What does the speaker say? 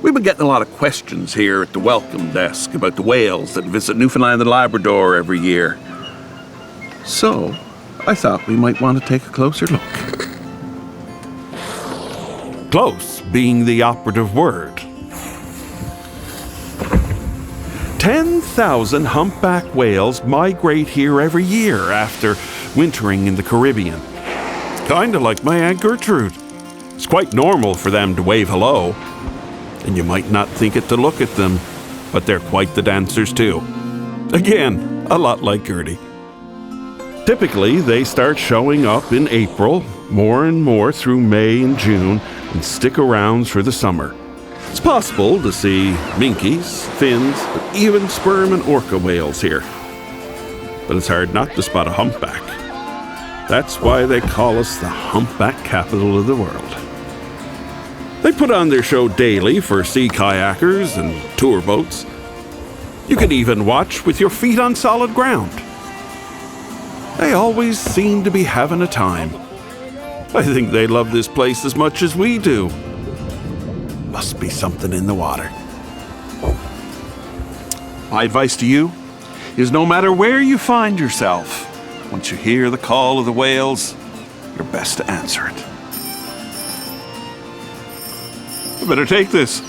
We've been getting a lot of questions here at the welcome desk about the whales that visit Newfoundland and Labrador every year. So, I thought we might want to take a closer look. Close being the operative word. 10,000 humpback whales migrate here every year after wintering in the Caribbean. Kinda like my Aunt Gertrude. It's quite normal for them to wave hello. And you might not think it to look at them, but they're quite the dancers too. Again, a lot like Gertie. Typically, they start showing up in April, more and more through May and June, and stick around through the summer. It's possible to see minkes, fins, but even sperm and orca whales here. But it's hard not to spot a humpback. That's why they call us the humpback capital of the world. They put on their show daily for sea kayakers and tour boats. You can even watch with your feet on solid ground. They always seem to be having a time. I think they love this place as much as we do. Must be something in the water. My advice to you is no matter where you find yourself, once you hear the call of the whales, you're best to answer it. I better take this.